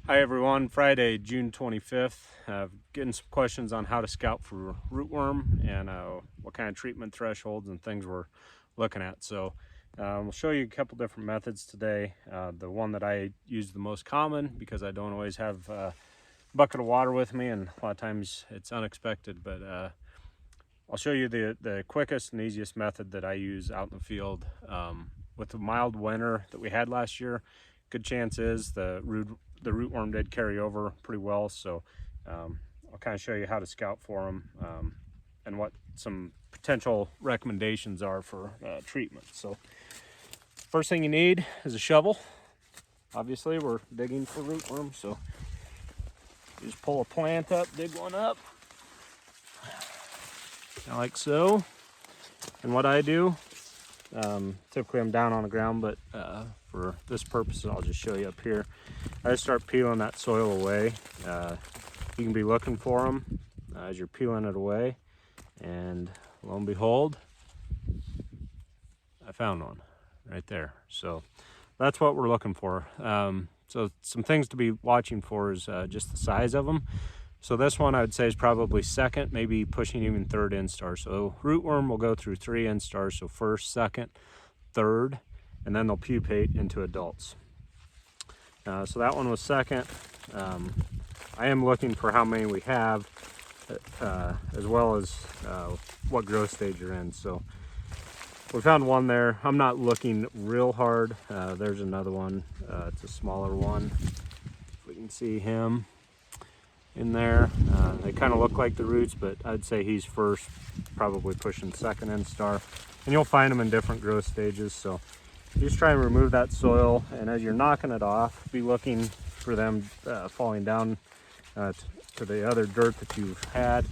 Hi everyone, Friday, June 25th. Getting some questions on how to scout for rootworm and what kind of treatment thresholds and things we're looking at. So we'll show you a couple different methods today. The one that I use the most common, because I don't always have a bucket of water with me and a lot of times it's unexpected, but I'll show you the quickest and easiest method that I use out in the field. With the mild winter that we had last year, good chance is the rootworm did carry over pretty well. So I'll kind of show you how to scout for them and what some potential recommendations are for treatment. So first thing you need is a shovel. Obviously we're digging for rootworm, so you just pull a plant up, dig one up, like so. And what I do, typically I'm down on the ground, but for this purpose I'll just show you up here. I just start peeling that soil away. You can be looking for them as you're peeling it away, and lo and behold, I found one right there. So that's what we're looking for. So some things to be watching for is just the size of them. So this one I would say is probably second, maybe pushing even third instar. So rootworm will go through 3 instars, so first, second, third, and then they'll pupate into adults. So that one was second. I am looking for how many we have, as well as what growth stage you're in. So we found one there. I'm not looking real hard. There's another one. It's a smaller one. If we can see him in there. They kind of look like the roots, but I'd say he's first, probably pushing second instar. And you'll find them in different growth stages. So just try and remove that soil, and as you're knocking it off, be looking for them falling down to the other dirt that you've had.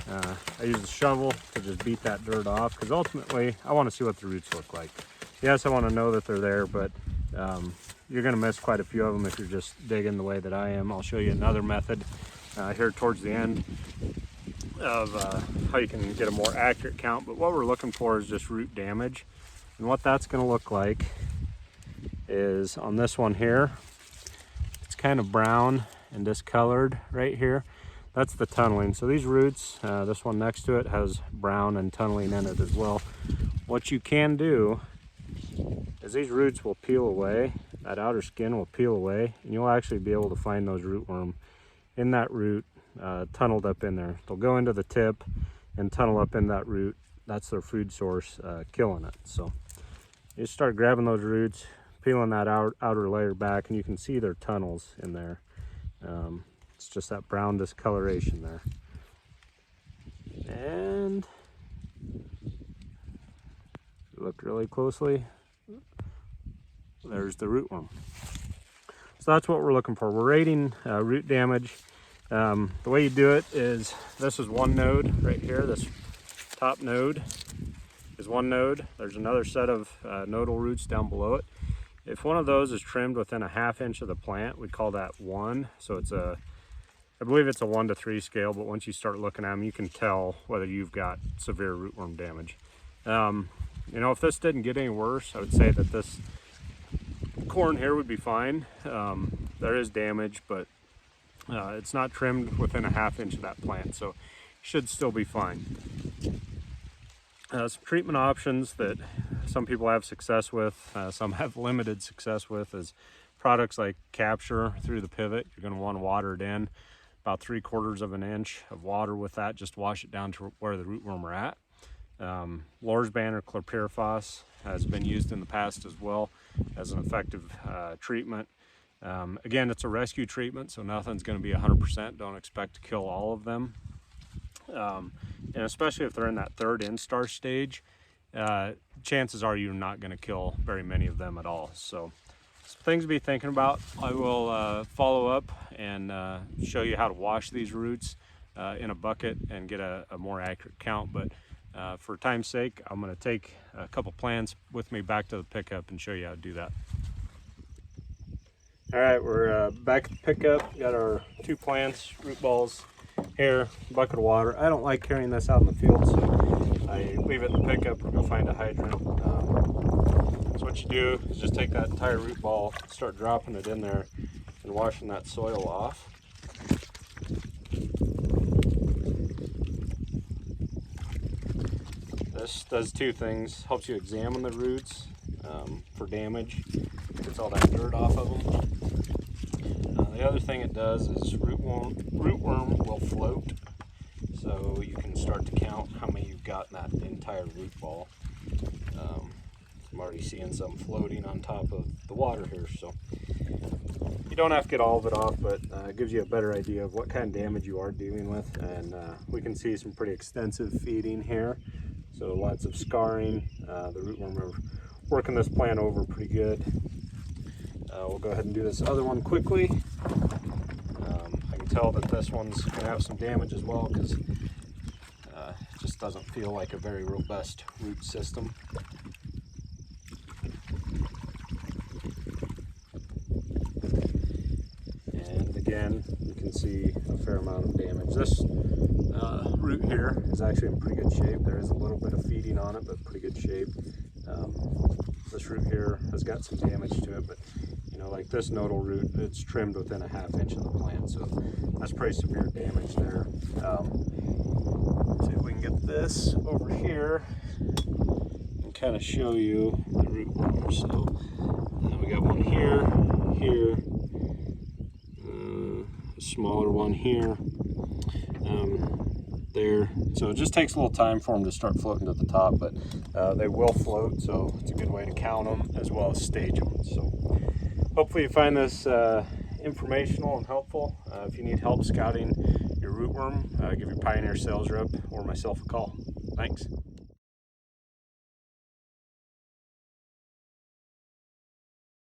I use a shovel to just beat that dirt off, because ultimately I want to see what the roots look like. Yes, I want to know that they're there, but you're going to miss quite a few of them if you're just digging the way that I am. I'll show you another method here towards the end of how you can get a more accurate count. But what we're looking for is just root damage. And what that's going to look like is on this one here, it's kind of brown and discolored right here. That's the tunneling. So these roots, this one next to it has brown and tunneling in it as well. What you can do is these roots will peel away, that outer skin will peel away, and you'll actually be able to find those rootworm in that root, tunneled up in there. They'll go into the tip and tunnel up in that root. That's their food source, killing it. So you start grabbing those roots, peeling that outer layer back, and you can see their tunnels in there. It's just that brown discoloration there. And look really closely, there's the rootworm. So that's what we're looking for. We're rating root damage. The way you do it is, this is one node right here. This top node is one node. There's another set of nodal roots down below it. If one of those is trimmed within a 1/2 inch of the plant, we call that 1. So it's I believe it's a 1 to 3 scale, but once you start looking at them, you can tell whether you've got severe rootworm damage. You know, if this didn't get any worse, I would say that this corn here would be fine. There is damage, but it's not trimmed within a 1/2 inch of that plant, so should still be fine. Some treatment options that some people have success with, some have limited success with, is products like Capture through the pivot. You're going to want to water it in about 3/4 of an inch of water with that. Just wash it down to where the rootworm are at. Lorsban or chlorpyrifos has been used in the past as well as an effective treatment. Again, it's a rescue treatment, so nothing's going to be 100%. Don't expect to kill all of them. And especially if they're in that third instar stage, chances are you're not going to kill very many of them at all. So things to be thinking about. I will follow up and show you how to wash these roots in a bucket and get a more accurate count. But for time's sake, I'm going to take a couple plants with me back to the pickup and show you how to do that. All right, we're back at the pickup. Got our 2 plants, root balls here, bucket of water. I don't like carrying this out in the field, so I leave it in the pickup or go find a hydrant. So what you do is just take that entire root ball, start dropping it in there, and washing that soil off. This does two things. Helps you examine the roots for damage. Gets all that dirt off of them. The other thing it does is rootworm will float. So you can start to count how many you've got in that entire root ball. I'm already seeing some floating on top of the water here. So you don't have to get all of it off, but it gives you a better idea of what kind of damage you are dealing with. And we can see some pretty extensive feeding here. So lots of scarring. The rootworm are working this plant over pretty good. We'll go ahead and do this other one quickly. I can tell that this one's going to have some damage as well because it just doesn't feel like a very robust root system. And again, you can see a fair amount of damage. This root here is actually in pretty good shape. There is a little bit of feeding on it, but pretty good shape. This root here has got some damage to it, but you know, like this nodal root, it's trimmed within a ½ inch of the plant, so that's pretty severe damage there. See if we can get this over here and kind of show you the rootworm. So we got one here, a smaller one here, there. So it just takes a little time for them to start floating to the top, but they will float, so it's a good way to count them as well as stage them. So hopefully you find this informational and helpful. If you need help scouting your rootworm, give your Pioneer sales rep or myself a call. Thanks.